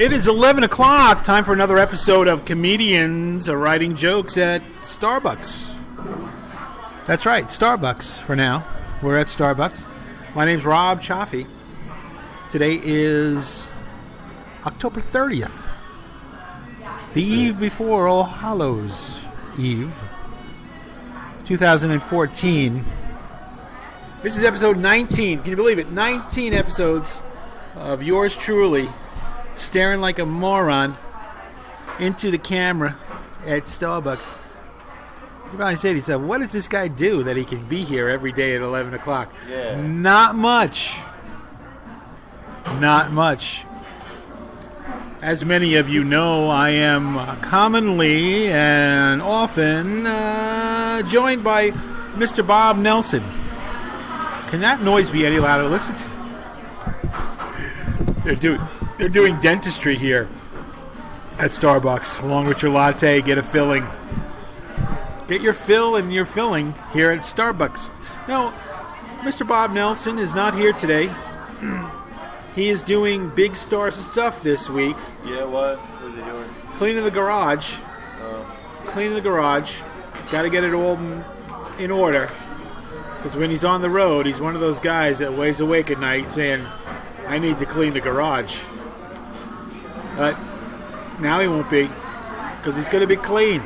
It is 11 o'clock. Time for another episode of Comedians Writing Jokes at Starbucks. That's right, Starbucks for now. We're at Starbucks. My name's Rob Cioffi. Today is October 30th. The eve before All Hallows Eve, 2014. This is episode 19. Can you believe it? 19 episodes of yours truly staring like a moron into the camera at Starbucks. You probably say to yourself, what does this guy do that he can be here every day at 11 o'clock? Yeah. Not much. Not much. As many of you know, I am commonly and often joined by Mr. Bob Nelson. Can that noise be any louder? Listen to They're doing dentistry here at Starbucks. Along with your latte, get a filling. Get your fill and your filling here at Starbucks. No, Mr. Bob Nelson is not here today. He is doing big star stuff this week. Yeah, what? What are they doing? Cleaning the garage. Cleaning the garage. Got to get it all in order. Because when he's on the road, he's one of those guys that lays awake at night saying, I need to clean the garage. But now he won't be, because he's going to be clean.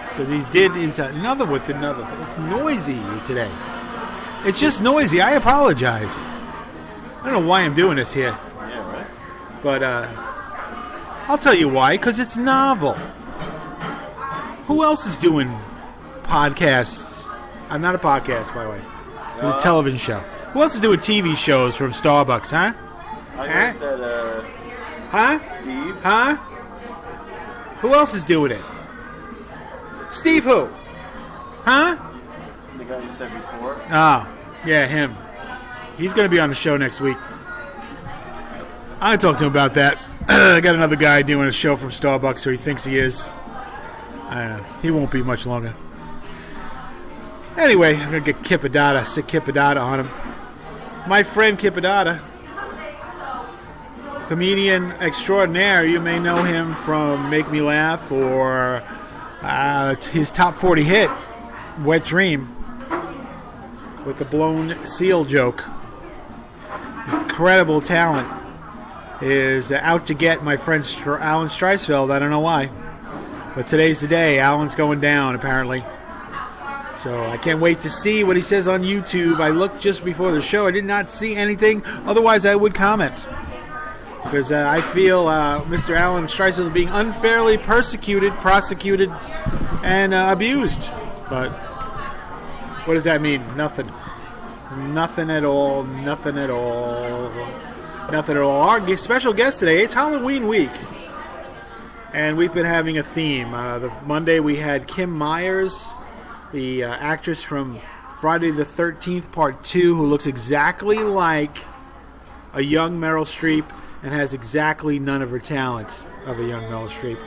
Because he's another with another. It's noisy today. It's just noisy. I apologize. I don't know why I'm doing this here. Yeah, right. But I'll tell you why, because it's novel. Who else is doing podcasts? I'm not a podcast, by the way. It's a television show. Who else is doing TV shows from Starbucks, huh? I heard that, Steve. Huh? Who else is doing it? Steve who? Huh? The guy you said before. Oh, yeah, him. He's going to be on the show next week. I talked to him about that. I got another guy doing a show from Starbucks, or he thinks he is. He won't be much longer. Anyway, I'm going to get Kip Adata, sick Kip Adata on him. My friend Kip Adata, comedian extraordinaire. You may know him from Make Me Laugh or his top 40 hit, Wet Dream, with the blown seal joke. Incredible talent. Is out to get my friend Alan Streisfeld. I don't know why. But today's the day. Alan's going down, apparently. So I can't wait to see what he says on YouTube. I looked just before the show. I did not see anything. Otherwise, I would comment. Because I feel Mr. Alan Streisfeld is being unfairly persecuted, prosecuted, and abused. But what does that mean? Nothing. Nothing at all. Nothing at all. Nothing at all. Our special guest today, it's Halloween week. And we've been having a theme. The Monday we had Kim Myers, the actress from Friday the 13th Part 2, who looks exactly like a young Meryl Streep and has exactly none of her talent of a young Meryl Streep.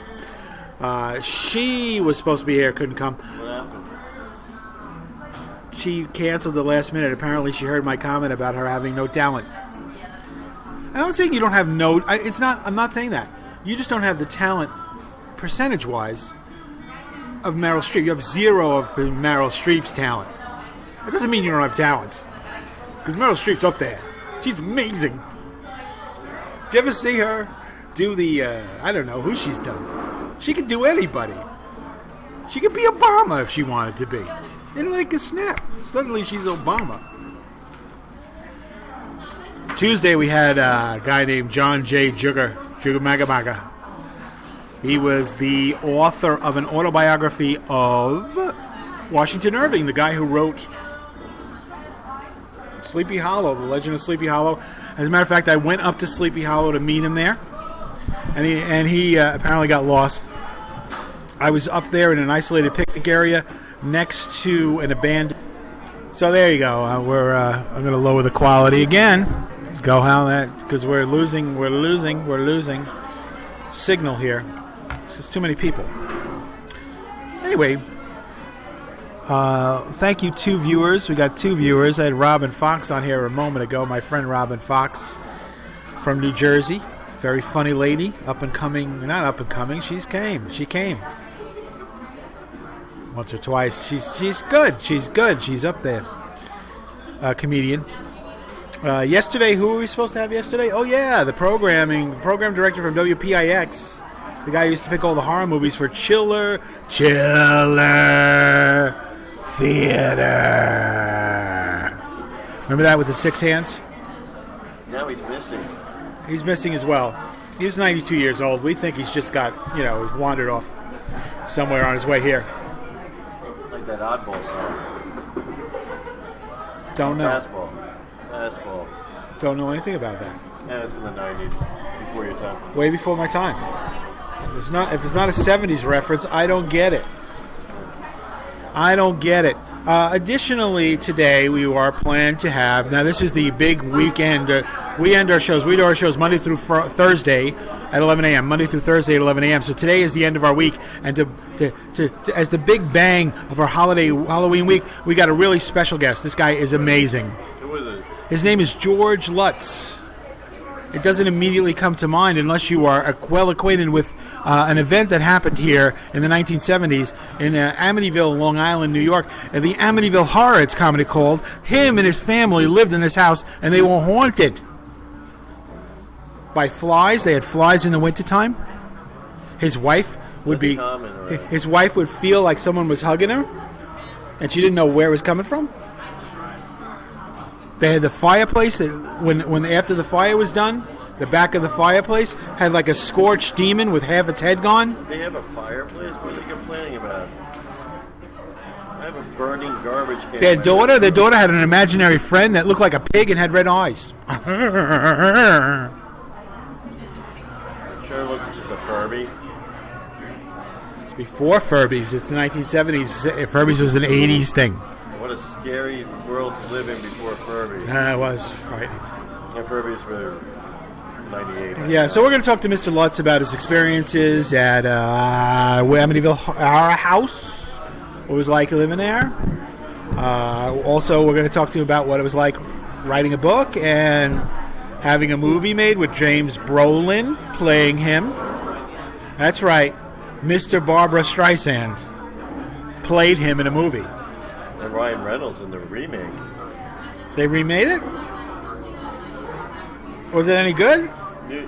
She was supposed to be here, couldn't come. What happened? She canceled the last minute. Apparently she heard my comment about her having no talent. I'm not saying you don't have no... I'm not saying that. You just don't have the talent, percentage-wise, of Meryl Streep. You have zero of Meryl Streep's talent. It doesn't mean you don't have talent. Because Meryl Streep's up there. She's amazing. Did you ever see her do the... I don't know who she's done. She could do anybody. She could be Obama if she wanted to be. In like a snap. Suddenly she's Obama. Tuesday we had a guy named John J. Jugamaga. He was the author of an autobiography of Washington Irving, the guy who wrote Sleepy Hollow, The Legend of Sleepy Hollow. As a matter of fact, I went up to Sleepy Hollow to meet him there, and he apparently got lost. I was up there in an isolated picnic area next to an abandoned... So there you go. I'm going to lower the quality again. Let's go how that... Because we're losing signal here. It's just too many people. Anyway, thank you, 2 viewers. We got 2 viewers. I had Robin Fox on here a moment ago. My friend Robin Fox from New Jersey. Very funny lady, up and coming. Not up and coming. She came once or twice. She's good. She's up there. Comedian. Yesterday, who were we supposed to have yesterday? Oh yeah, the program director from WPIX, the guy who used to pick all the horror movies for Chiller Theater. Remember that with the 6 hands? Now he's missing. He's missing as well. He was 92 years old. We think he's just got, wandered off somewhere on his way here. Like that oddball song. Don't know. Fastball. Don't know anything about that. Yeah, it's from the 90s, before your time. Way before my time. If it's not a 70s reference, I don't get it. Additionally, today we are planned to have. Now, this is the big weekend. We do our shows Monday through Thursday at 11 a.m. Monday through Thursday at 11 a.m. So today is the end of our week, and to as the big bang of our Halloween week, we got a really special guest. This guy is amazing. Who is it? His name is George Lutz. It doesn't immediately come to mind unless you are well acquainted with an event that happened here in the 1970s in Amityville, Long Island, New York. The Amityville Horror, it's commonly called. Him and his family lived in this house, and they were haunted by flies. They had flies in the wintertime. His wife would his wife would feel like someone was hugging her, and she didn't know where it was coming from. They had the fireplace that when after the fire was done, the back of the fireplace had like a scorched demon with half its head gone. They have a fireplace? What are they complaining about? I have a burning garbage can. Their daughter had an imaginary friend that looked like a pig and had red eyes. I'm sure it wasn't just a Furby. It's before Furbies. It's the 1970s. Furbies was an 80s thing. What a scary world to live in before Furby. It was frightening. And Furbies were 98. Yeah, so we're going to talk to Mr. Lutz about his experiences at Amityville House. What it was like living there. Also, we're going to talk to him about what it was like writing a book and having a movie made with James Brolin playing him. That's right. Mr. Barbara Streisand played him in a movie. And Ryan Reynolds in the remake. They remade it? Was it any good? You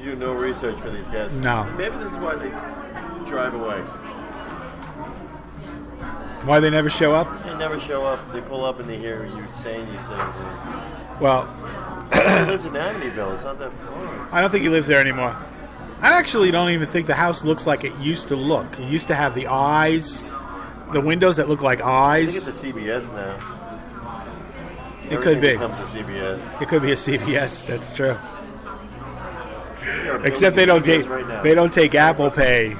do no research for these guys. No. Maybe this is why they drive away. Why they never show up? They never show up. They pull up and they hear you saying these things. Well, he lives in Amityville. It's not that far. I don't think he lives there anymore. I actually don't even think the house looks like it used to look. It used to have the eyes, the windows that look like eyes. I think it's a CBS now. It could be. It becomes a CBS. It could be a CBS. That's true. Except they don't take Apple Pay.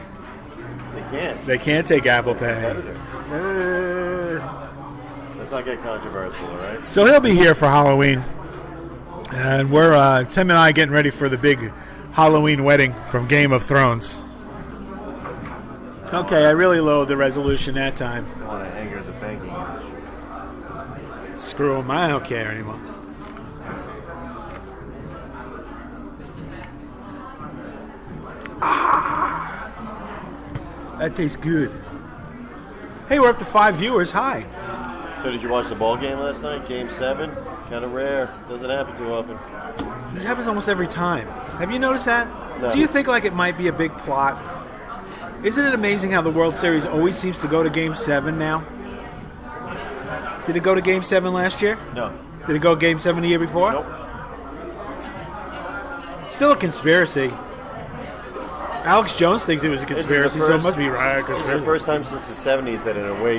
They can't. They can't take Apple Pay. Let's not get controversial, all right? So he'll be here for Halloween, and we're Tim and I getting ready for the big Halloween wedding from Game of Thrones. Okay, I really lowered the resolution that time. I don't want to anger the banking industry. Screw them, I don't care anymore. That tastes good. Hey, we're up to 5 viewers. Hi. So did you watch the ball game last night? Game 7? Kind of rare. Doesn't happen too often. This happens almost every time. Have you noticed that? No. Do you think like it might be a big plot? Isn't it amazing how the World Series always seems to go to Game 7 now? Did it go to Game 7 last year? No. Did it go Game 7 the year before? Nope. Still a conspiracy. Alex Jones thinks it was a conspiracy, so it must be right. It's the first time since the 70s that an away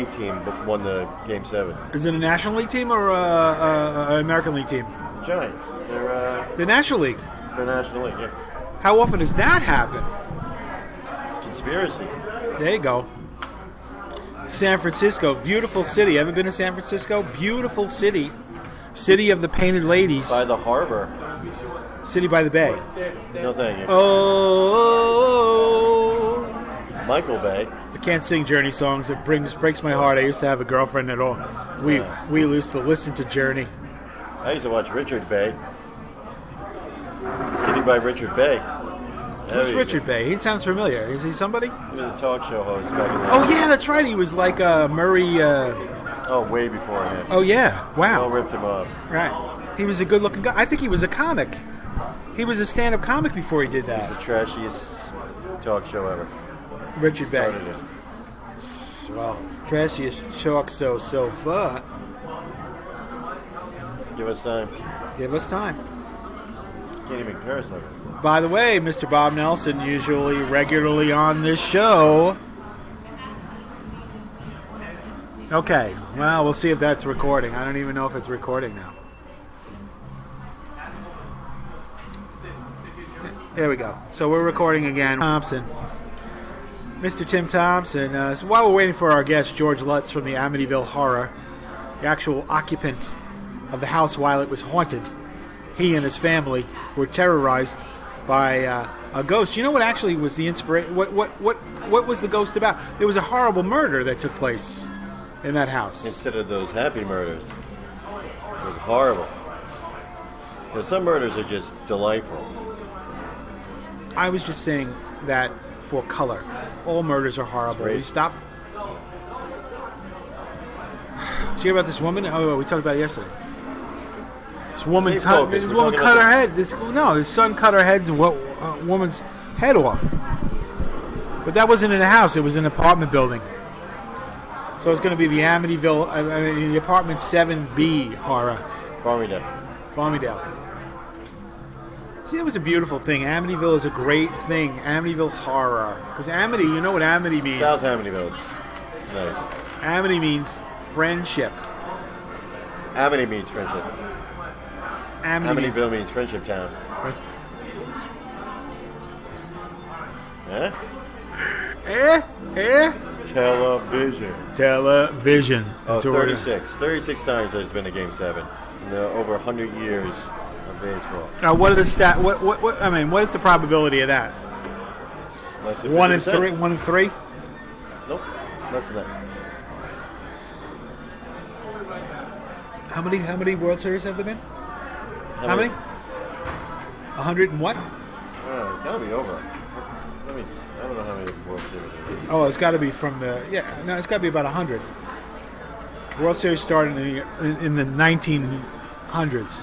team won the Game 7. Is it a National League team or an American League team? The Giants. They're the National League. The National League, yeah. How often does that happen? Conspiracy. There you go. San Francisco, beautiful city. Ever been to San Francisco? Beautiful city. City of the Painted Ladies. By the harbor. City by the Bay. No thank you. Oh. Michael Bay. I can't sing Journey songs. It breaks my heart. I used to have a girlfriend at all. We used to listen to Journey. I used to watch Richard Bay. Sitting by Richard Bay. Who's Richard Bay? He sounds familiar. Is he somebody? He was a talk show host back in the Oh, yeah, that's right. He was like Murray. Oh, way before him. Oh, yeah. Wow. All ripped him off. Right. He was a good-looking guy. I think he was a comic. He was a stand-up comic before he did that. He's the trashiest talk show ever. Richard Bay. Started it. Well, trashiest talk so far. Give us time. Give us time. Can't even curse like this. By the way, Mr. Bob Nelson, usually regularly on this show. Okay, well, we'll see if that's recording. I don't even know if it's recording now. There we go. So we're recording again. Thompson. Mr. Tim Thomson. So while we're waiting for our guest, George Lutz from the Amityville Horror, the actual occupant of the house while it was haunted, he and his family were terrorized by a ghost. You know what actually was the inspiration? What was the ghost about? There was a horrible murder that took place in that house. Instead of those happy murders, it was horrible. You know, some murders are just delightful. I was just saying that for color. All murders are horrible. We stop. Did you hear about this woman? Oh, we talked about it yesterday. This woman cut her head. His son cut her head. Woman's head off. But that wasn't in a house. It was in an apartment building. So it's going to be the Amityville, the apartment 7B horror. Farmingdale. See, that was a beautiful thing. Amityville is a great thing. Amityville horror. Because Amity, you know what Amity means? South Amityville. Nice. Amity means friendship. Amity means friendship. Amityville means friendship town. Television. Oh, 36. 36 times there's been a Game 7. In over 100 years of baseball. What are the stat? What? I mean, what is the probability of that? Less than 1 in 3. 1 in 3. Nope. Less than that. How many World Series have there been? How many? 100 and what? It's got to be over. I don't know how many World Series there is. Oh, it's got to be from the... Yeah, no, it's got to be about 100. World Series started in the 1900s.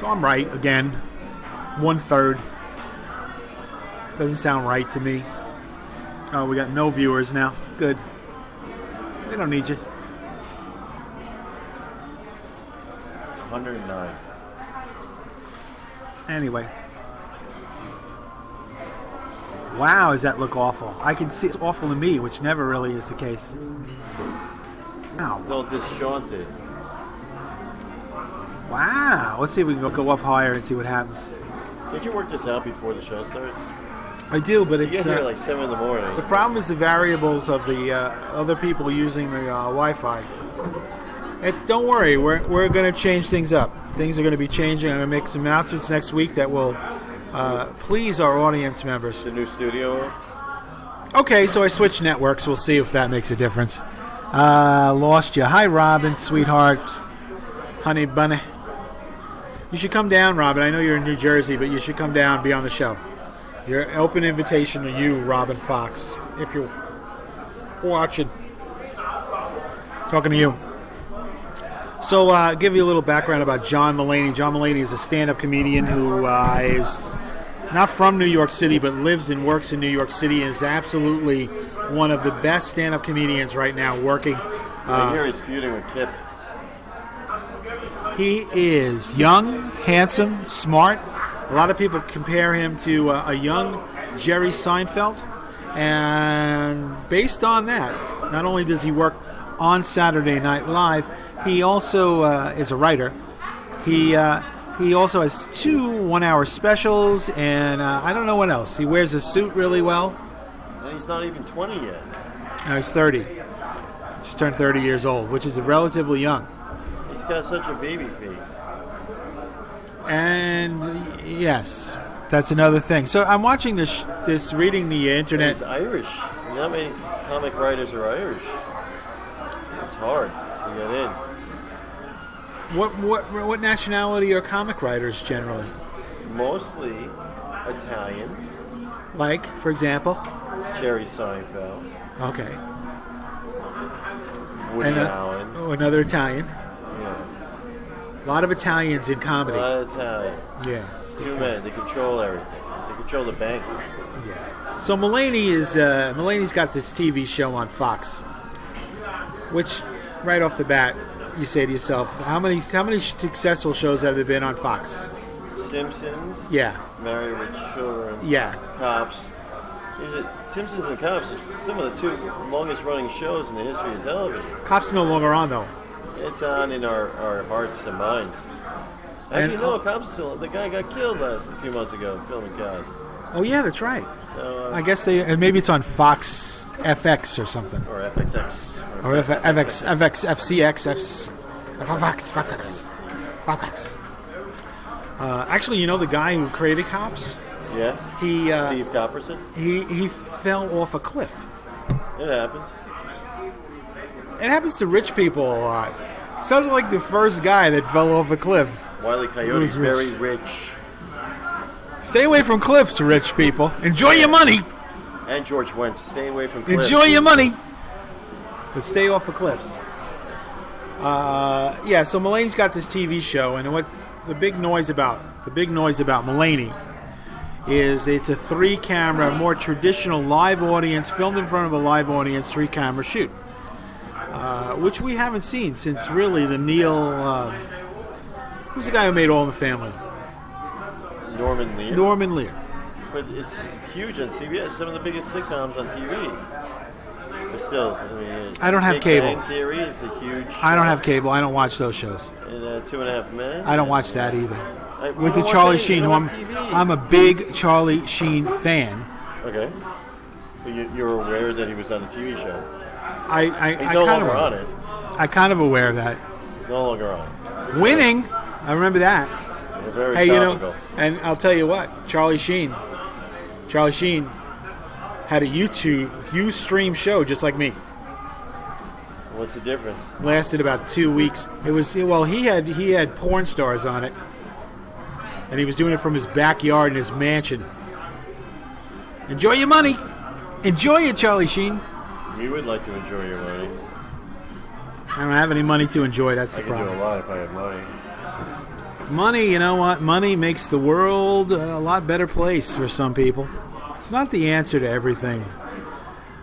So I'm right, again. 1/3. Doesn't sound right to me. Oh, we got no viewers now. Good. They don't need you. 109. Anyway. Wow, does that look awful? I can see it's awful to me, which never really is the case. Wow. It's all disjointed. Wow. Let's see if we can go up higher and see what happens. Did you work this out before the show starts? I do, but it's... You get here at like 7 in the morning. The problem is the variables of the other people using the Wi-Fi. Don't worry, we're going to change things up. Things are going to be changing. I'm going to make some announcements next week that will please our audience members. The new studio? Okay, so I switched networks. We'll see if that makes a difference. Lost you. Hi, Robin, sweetheart. Honey bunny. You should come down, Robin. I know you're in New Jersey, but you should come down and be on the show. Your open invitation to you, Robin Fox, if you're watching. Talking to you. So, I'll give you a little background about John Mulaney. John Mulaney is a stand-up comedian who is not from New York City, but lives and works in New York City, and is absolutely one of the best stand-up comedians right now working. I hear he's feuding with Kip. He is young, handsome, smart. A lot of people compare him to a young Jerry Seinfeld. And based on that, not only does he work on Saturday Night Live, he also is a writer. He also has 2 one-hour specials, and I don't know what else. He wears a suit really well. And he's not even 20 yet. No, he's 30. Just turned 30 years old, which is relatively young. He's got such a baby face. And yes, that's another thing. So I'm watching this reading the internet. He's Irish. You know how many comic writers are Irish? It's hard to get in. What nationality are comic writers generally? Mostly Italians. Like, for example? Jerry Seinfeld. Okay. Woody Allen. Oh, another Italian. Yeah. A lot of Italians in A comedy. lot of Italian. Yeah. Two men. They control everything. They control the banks. Yeah. So Mulaney's got this TV show on Fox, which, right off the bat, you say to yourself, how many successful shows have there been on Fox? Simpsons. Yeah. Married with Children. Yeah. Cops. Simpsons and Cops are some of the two longest running shows in the history of television. Cops no longer on though. It's on in our hearts and minds. Actually, no, Cops still. The guy got killed a few months ago filming Cops. Oh yeah, that's right. So I guess maybe it's on Fox FX or something. Or FXX. Or FX, FCX, Fox. Actually, you know the guy who created Cops? Yeah. Steve Copperson. He fell off a cliff. It happens. It happens to rich people a lot. Sounds like the first guy that fell off a cliff. Wile E. Coyote's very rich. Stay away from cliffs, rich people. Enjoy your money. And George Wendt. Stay away from cliffs. Enjoy your money. But stay off the cliffs. Yeah, so Mulaney's got this TV show, and what the big noise about Mulaney is it's a 3-camera, more traditional live audience, filmed in front of a live audience, 3-camera shoot. Which we haven't seen since really the Neil... who's the guy who made All in the Family? Norman Lear. Norman Lear. But it's huge on CBS. It's some of the biggest sitcoms on TV. But still, I don't have cable. Big Bang Theory is a huge show. I don't have cable. I don't watch those shows. And 2.5 Men. I don't watch that either. With the don't Charlie watch Sheen, who TV. I'm a big Charlie Sheen fan. Okay. But you're aware that he was on a TV show. He's no longer on it. I'm kind of aware of that. He's no longer on. Winning, I remember that. They're very Hey, topical. And I'll tell you what, Charlie Sheen had a Ustream show just like me. What's the difference? Lasted about 2 weeks. He had porn stars on it, and he was doing it from his backyard in his mansion. Enjoy your money. Enjoy it, Charlie Sheen. We would like to enjoy your money. I don't have any money to enjoy. That's the I could do problem. a lot if I had money. Money, you know what? Money makes the world a lot better place for some people. It's not the answer to everything,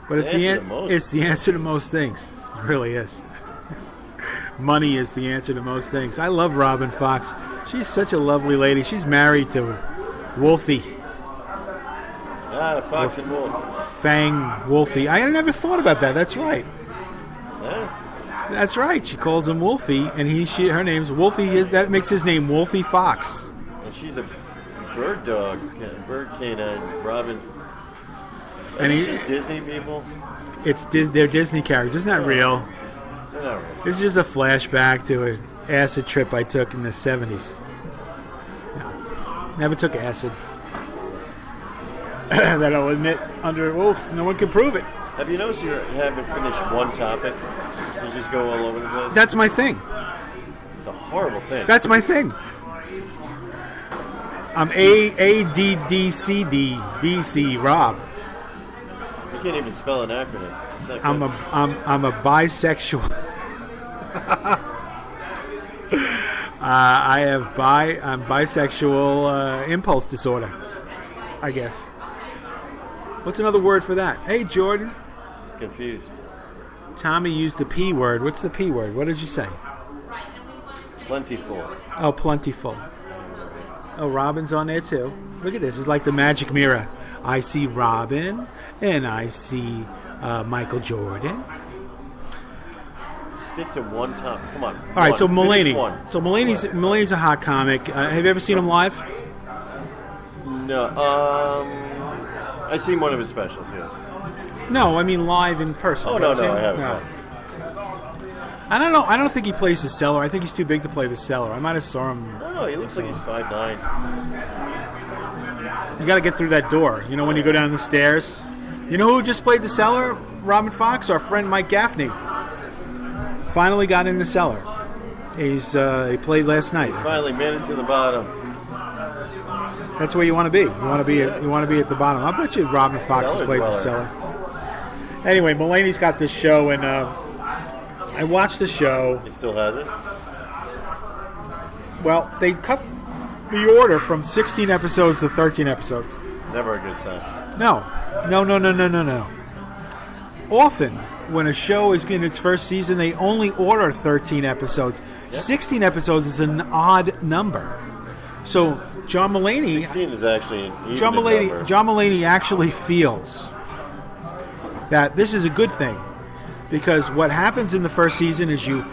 but it's the answer to most things. It really is. Money is the answer to most things. I love Robin Fox. She's such a lovely lady. She's married to Wolfie. Fox and Wolf. Fang Wolfie. I never thought about that. That's right. Yeah. That's right. She calls him Wolfie, and her name's Wolfie. That makes his name Wolfie Fox. And she's a bird dog, bird canine, Robin. And he's just Disney people. They're Disney characters, not real. They're not real. This is just a flashback to an acid trip I took in the 70s. No, never took acid. That I'll admit under oath. No one can prove it. Have you noticed you haven't finished one topic? You just go all over the place? That's my thing. It's a horrible thing. That's my thing. I'm ADDCD Rob. You can't even spell an acronym. It's not I'm a bisexual. I'm bisexual impulse disorder, I guess. What's another word for that? Hey, Jordan. Confused. Tommy used the P word. What's the P word? What did you say? Plentiful. Oh, plentiful. Oh, Robin's on there too. Look at this. It's like the magic mirror. I see Robin, and I see Michael Jordan. Stick to one topic. Come on. All right, so Mulaney. So Mulaney's a hot comic. Have you ever seen him live? No. I've seen one of his specials, yes. No, I mean live in person. Oh, no, I haven't. No. I don't know. I don't think he plays the cellar. I think he's too big to play the cellar. I might have saw him. No, he looks like he's 5'9". You got to get through that door. You know, when you go down the stairs. You know who just played the cellar? Robin Fox, our friend Mike Gaffney. Finally got in the cellar. He played last night. He's finally made it to the bottom. That's where you want to be. You want to be. You want to be at the bottom. I bet you Robin Fox has played the cellar. Anyway, Mulaney's got this show, and I watched the show. He still has it? Well, they cut the order from 16 episodes to 13 episodes. Never a good sign. No. Often, when a show is in its first season, they only order 13 episodes. Yep. 16 episodes is an odd number. So John Mulaney... 16 is actually an even number. John Mulaney actually feels that this is a good thing, because what happens in the first season is you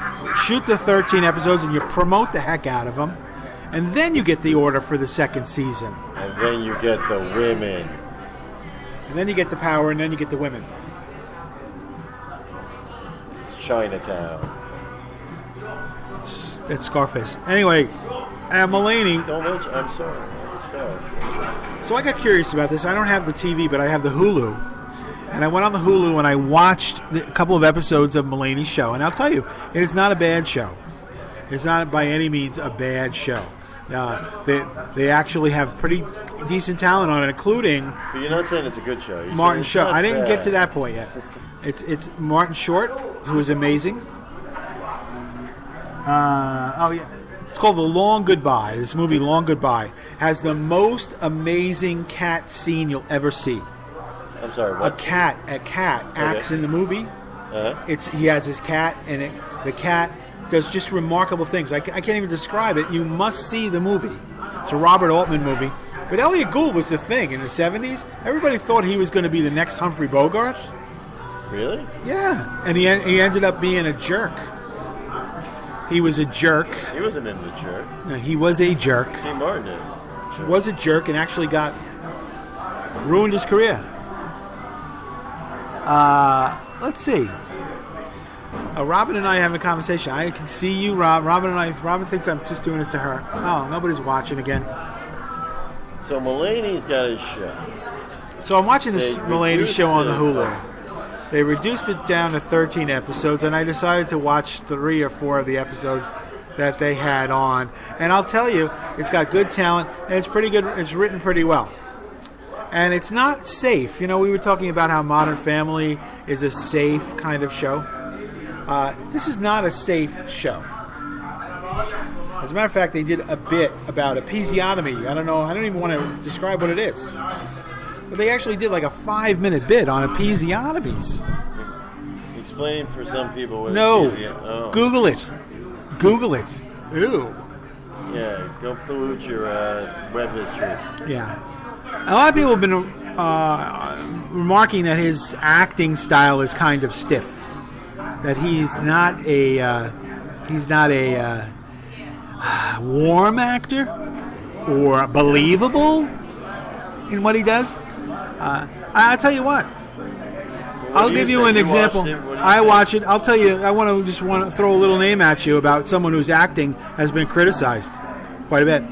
shoot the 13 episodes and you promote the heck out of them, and then you get the order for the second season. And then you get the women. And then you get the power, and then you get the women. It's Chinatown. It's Scarface. Anyway, Mulaney... Don't mention... I'm sorry. Spell. So I got curious about this. I don't have the TV, but I have the Hulu. And I went on the Hulu and I watched a couple of episodes of Mulaney's show. And I'll tell you, it's not a bad show. It's not by any means a bad show. They actually have pretty decent talent on it, including... But you're not saying it's a good show. You're Martin Short. I didn't bad. get to that point yet. It's Martin Short, who is amazing. It's called The Long Goodbye. This movie, Long Goodbye, has the most amazing cat scene you'll ever see. I'm sorry, what? A cat acts in the movie. Uh-huh. He has his cat, and the cat does just remarkable things. I can't even describe it. You must see the movie. It's a Robert Altman movie. But Elliot Gould was the thing in the 70s. Everybody thought he was going to be the next Humphrey Bogart. Really? Yeah. And he ended up being a jerk. He was a jerk. He wasn't in the jerk. No, he was a jerk. Steve Martin is. He was a jerk and actually ruined his career. Let's see. Robin and I are having a conversation. I can see you, Rob. Robin thinks I'm just doing this to her. Oh, nobody's watching again. So Mulaney's got his show. So I'm watching this Mulaney show on the Hulu. They reduced it down to 13 episodes, and I decided to watch 3 or 4 of the episodes that they had on. And I'll tell you, it's got good talent, and it's pretty good. It's written pretty well. And it's not safe. You know, we were talking about how Modern Family is a safe kind of show. This is not a safe show. As a matter of fact, they did a bit about episiotomy. I don't know. I don't even want to describe what it is. But they actually did like a 5-minute bit on episiotomies. Explain for some people what Google it. Google it. Ew. Yeah, go pollute your web history. Yeah. A lot of people have been remarking that his acting style is kind of stiff. That he's not a warm actor or believable in what he does. I'll tell you what. I'll give you an example. I watch it. I'll tell you. I want to throw a little name at you about someone whose acting has been criticized quite a bit.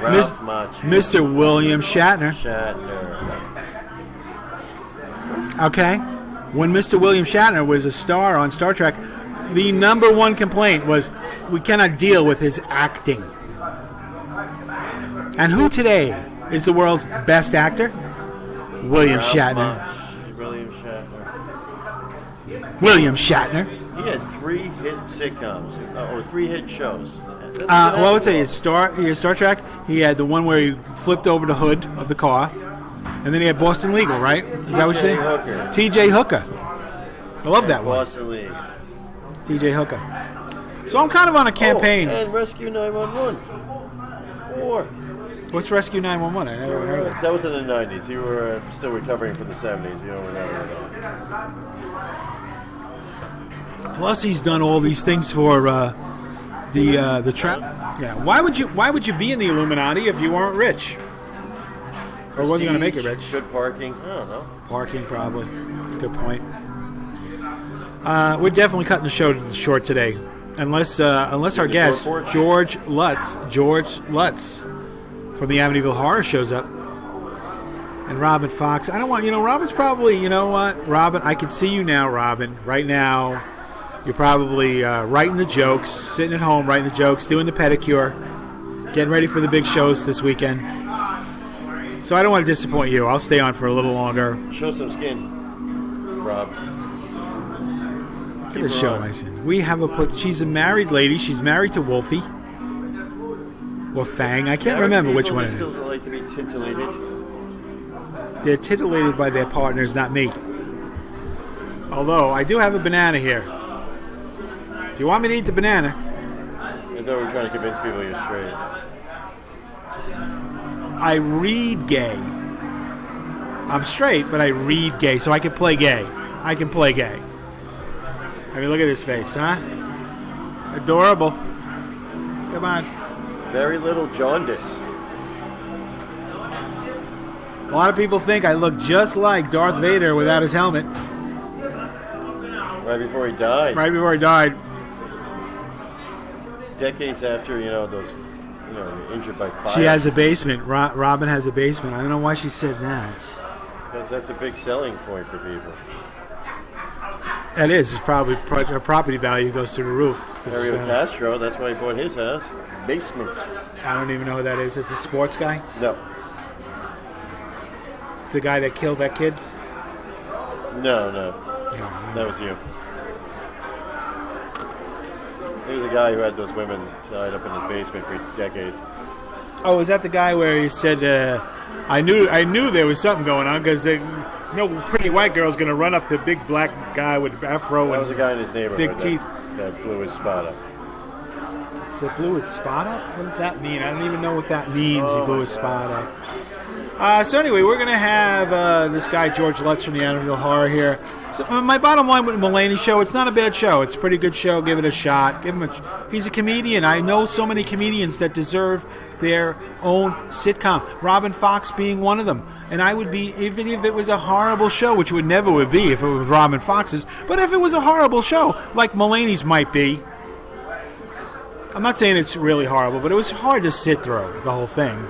Mr. William Shatner. Okay. When Mr. William Shatner was a star on Star Trek, the number one complaint was we cannot deal with his acting. And who today is the world's best actor? William Shatner. William Shatner. He had 3 hit sitcoms, or 3 hit shows. Well, I would say his Star Trek, he had the one where he flipped over the hood of the car, and then he had Boston Legal, right? Is that what you're saying? T.J. Hooker. I love that one. Boston Legal. T.J. Hooker. So I'm kind of on a campaign. And Rescue 911. 4. What's Rescue 911? I never heard of that. That was in the 90s. You were still recovering from the 70s. You don't remember that. Plus, he's done all these things for the trap. Yeah. Why would you be in the Illuminati if you weren't rich? Or wasn't going to make it rich? Good parking. I don't know. Parking, probably. That's a good point. We're definitely cutting the show short today, unless our guest George Lutz from the Amityville Horror shows up, and Robin Fox. I don't want Robin's probably. You know what, Robin? I can see you now, Robin. Right now, You're probably writing the jokes, sitting at home writing the jokes, doing the pedicure, getting ready for the big shows this weekend. So I don't want to disappoint you. I'll stay on for a little longer. Show some skin, Rob. Look at the show, I said. We have she's a married lady. She's married to Wolfie. Or Fang. I can't remember which one it is. Still like to be titillated. They're titillated by their partners, not me. Although, I do have a banana here. Do you want me to eat the banana? I thought we were trying to convince people you're straight. I read gay. I'm straight, but I read gay, so I can play gay. I can play gay. I mean, look at his face, huh? Adorable. Come on. Very little jaundice. A lot of people think I look just like Darth Vader without his helmet. Right before he died. Right before he died. Decades after, those, injured by fire. She has a basement. Robin has a basement. I don't know why she said that. Because that's a big selling point for people. That is. It's probably her property value goes through the roof. Mario Castro, that's why he bought his house. Basement. I don't even know who that is. It's a sports guy? No. It's the guy that killed that kid? No. That was you. He was a guy who had those women tied up in his basement for decades. Oh, is that the guy where he said, I knew there was something going on because no pretty white girl's going to run up to a big black guy with afro that and was a guy in his neighborhood. big teeth. That blew his spot up. That blew his spot up? What does that mean? I don't even know what that means, he blew his spot up. So anyway, we're going to have this guy, George Lutz from the Amityville Horror here. So my bottom line with the Mulaney show, it's not a bad show. It's a pretty good show. Give it a shot. He's a comedian. I know so many comedians that deserve their own sitcom. Robin Fox being one of them. And I would be, even if it was a horrible show, which it would never would be if it was Robin Fox's, but if it was a horrible show, like Mulaney's might be, I'm not saying it's really horrible, but it was hard to sit through the whole thing.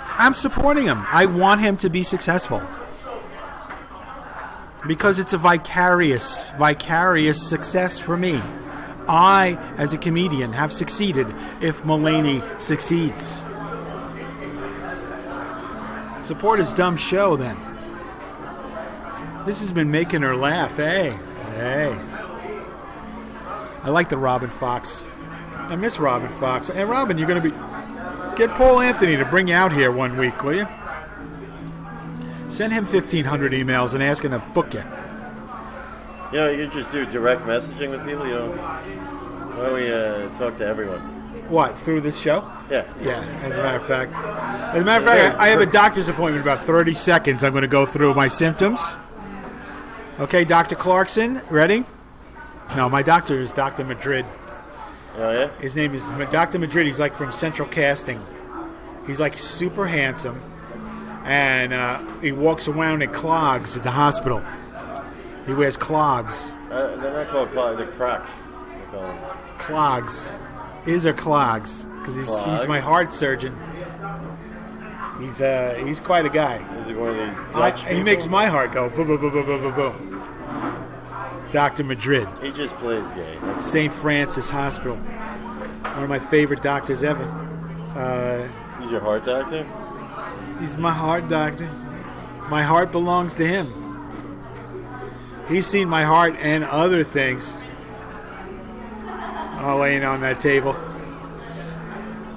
I'm supporting him. I want him to be successful. Because it's a vicarious success for me. I, as a comedian, have succeeded if Mulaney succeeds. Support his dumb show, then. This has been making her laugh, hey. I like the Robin Fox. I miss Robin Fox. Hey, Robin, you're going to be... Get Paul Anthony to bring you out here one week, will you? Send him 1,500 emails and ask him to book you. You just do direct messaging with people. Why don't we talk to everyone? What, through this show? Yeah. Yeah, as a matter of fact. I have a doctor's appointment in about 30 seconds. I'm going to go through my symptoms. Okay, Dr. Clarkson, ready? No, my doctor is Dr. Madrid. Oh, yeah? His name is Dr. Madrid. He's like from Central Casting. He's like super handsome. And he walks around in clogs at the hospital. He wears clogs. They're not called clogs, they're Crocs. Clogs. His are clogs. Because he's my heart surgeon. He's quite a guy. Is he one of these Dutch he makes my heart go boom, boom, boom, boom, boom, boom, boom. Dr. Madrid. He just plays gay. St. Francis Hospital. One of my favorite doctors ever. He's your heart doctor? He's my heart doctor. My heart belongs to him. He's seen my heart and other things. All laying on that table.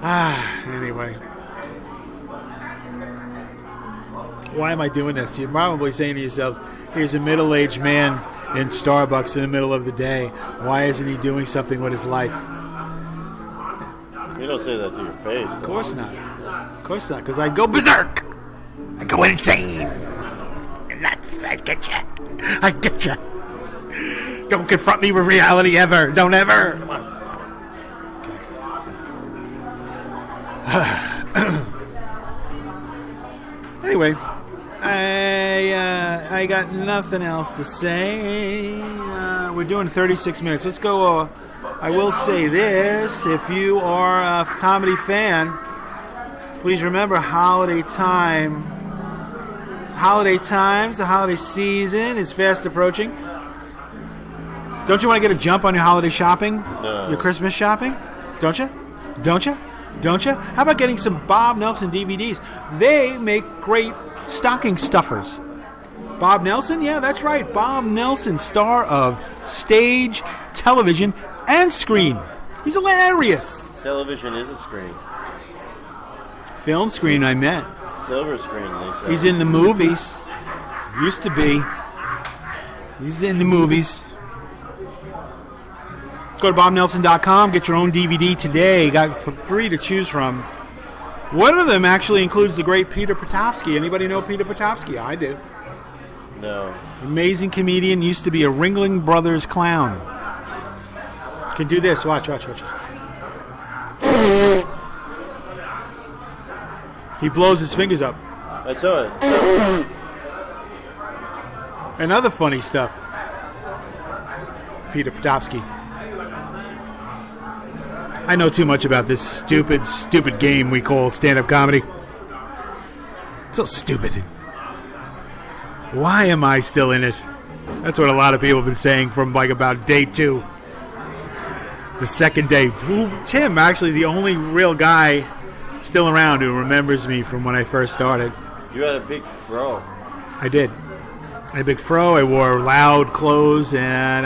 Anyway. Why am I doing this? You're probably saying to yourselves, here's a middle-aged man in Starbucks in the middle of the day. Why isn't he doing something with his life? You don't say that to your face. Of course not. Of course not, because I go berserk. I go insane. And I get you. I get you. Don't confront me with reality ever. Don't ever. Come on. Okay. Anyway, I got nothing else to say. We're doing 36 minutes. Let's go. I will say this. If you are a comedy fan, please remember holiday times, the holiday season is fast approaching. Don't you want to get a jump on your holiday shopping? No. Your Christmas shopping? Don't you? Don't you? Don't you? How about getting some Bob Nelson DVDs? They make great stocking stuffers. Bob Nelson? Yeah, that's right. Bob Nelson, star of stage, television, and screen. He's hilarious. Television is a screen. Film screen, I meant. Silver screen, they say. He's in the movies. Used to be. He's in the movies. Go to BobNelson.com. Get your own DVD today. Got 3 to choose from. One of them actually includes the great Peter Potofsky. Anybody know Peter Potofsky? I do. No. Amazing comedian. Used to be a Ringling Brothers clown. Can do this. Watch. He blows his fingers up. I saw it. And other funny stuff. Peter Potofsky. I know too much about this stupid game we call stand-up comedy. So stupid. Why am I still in it? That's what a lot of people have been saying from like about day 2. The second day. Tim actually is the only real guy still around who remembers me from when I first started. You had a big fro. I did. I had a big fro. I wore loud clothes, and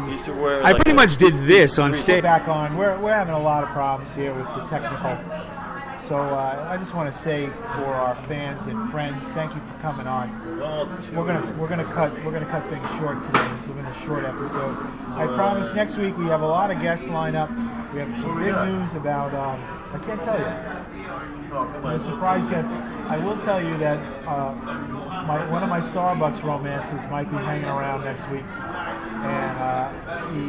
You used to wear. I pretty much did this on stage. Back on. We're having a lot of problems here with the technical. So I just want to say for our fans and friends, thank you for coming on. We're gonna cut things short today. It's been a short episode. I promise next week we have a lot of guests lined up. We have some big news about. I can't tell you. A surprise guest. I will tell you that one of my Starbucks romances might be hanging around next week. And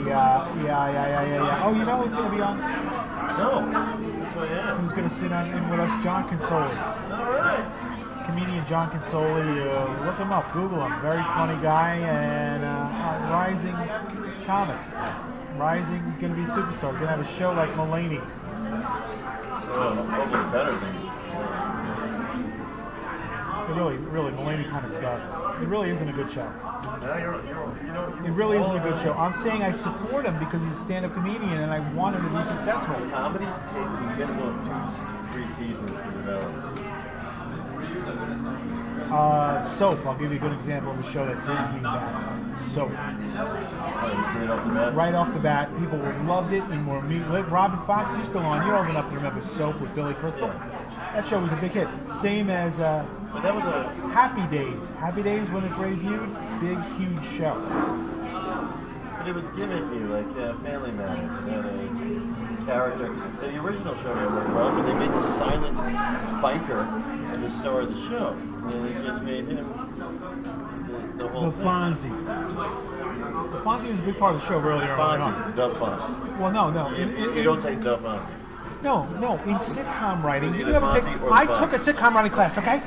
yeah. Oh, you know who's going to be on? No. That's what I am. Who's going to sit in with us? John Consoli. All right. Comedian John Consoli. Look him up. Google him. Very funny guy and rising comic. Rising, going to be a superstar. Going to have a show like Mulaney. Hopefully better than you. Really, Mulaney kind of sucks. It really isn't a good show. It really isn't a good show. I'm saying I support him because he's a stand-up comedian and I want him to be successful. Comedy's taking, you gotta go 2-3 seasons to develop. Soap. I'll give you a good example of a show that didn't do that. Soap. Right off the bat? Right off the bat, people loved it and were Robin Fox, you're still on. You're old enough to remember Soap with Billy Crystal. That show was a big hit. Same as But that was a Happy Days. Happy Days when it debuted, big, huge show. But it was gimmicky, like Family Matters. It had a character. The original show didn't work well, but they made the silent biker the star of the show. And it just made him the whole thing. Fonzie. The Fonzie was a big part of the show earlier on. Fonzie, the Fonzie. Well, no. You don't say the Fonzie. No. In sitcom writing, Is it you the never take. Fonzie or the I Fonzie? took a sitcom writting class. Okay.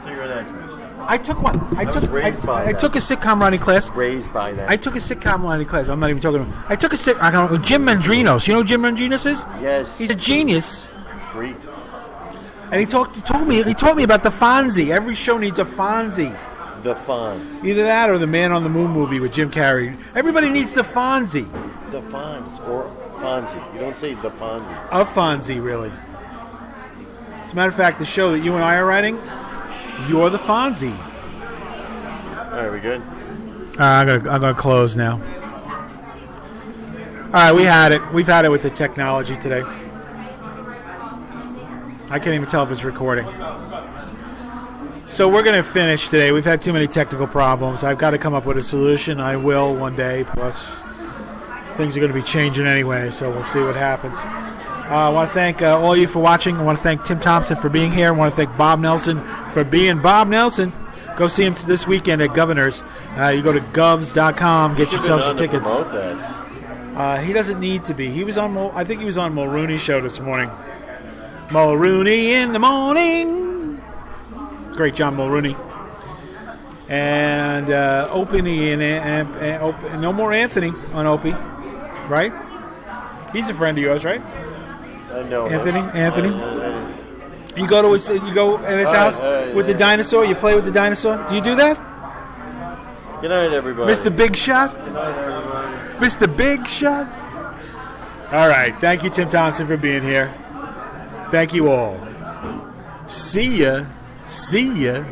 So you're an expert. I took one. I was raised by I that. took a sitcom writing class. Raised by that. I took a sitcom writing class. I'm not even talking about. I took a Jim Mandrinos. You know who Jim Mandrinos is? Yes. He's a genius. It's Greek. And he taught me about the Fonzie. Every show needs a Fonzie. The Fonz. Either that or the Man on the Moon movie with Jim Carrey. Everybody needs the Fonzie. The Fonz or Fonzie. You don't say the Fonzie. A Fonzie, really. As a matter of fact, the show that you and I are writing, you're the Fonzie. All right, we good? I'm gonna close now. All right, we had it. We've had it with the technology today. I can't even tell if it's recording. So we're going to finish today. We've had too many technical problems. I've got to come up with a solution. I will one day. Plus, things are going to be changing anyway, so we'll see what happens. I want to thank all of you for watching. I want to thank Tim Thomson for being here. I want to thank Bob Nelson for being Bob Nelson. Go see him this weekend at Governor's. You go to govs.com, get yourself your tickets. He doesn't need to be. He was on. I think he was on Mulrooney's show this morning. Mulrooney in the morning. Great John Mulrooney. And Opie and no more Anthony on Opie, right? He's a friend of yours, right? I know. Anthony. You go at his house with the dinosaur. You play with the dinosaur. Do you do that? Good night, everybody. Mr. Big Shot? Good night, everybody. Mr. Big Shot? All right. Thank you, Tim Thomson, for being here. Thank you all. See ya. See ya.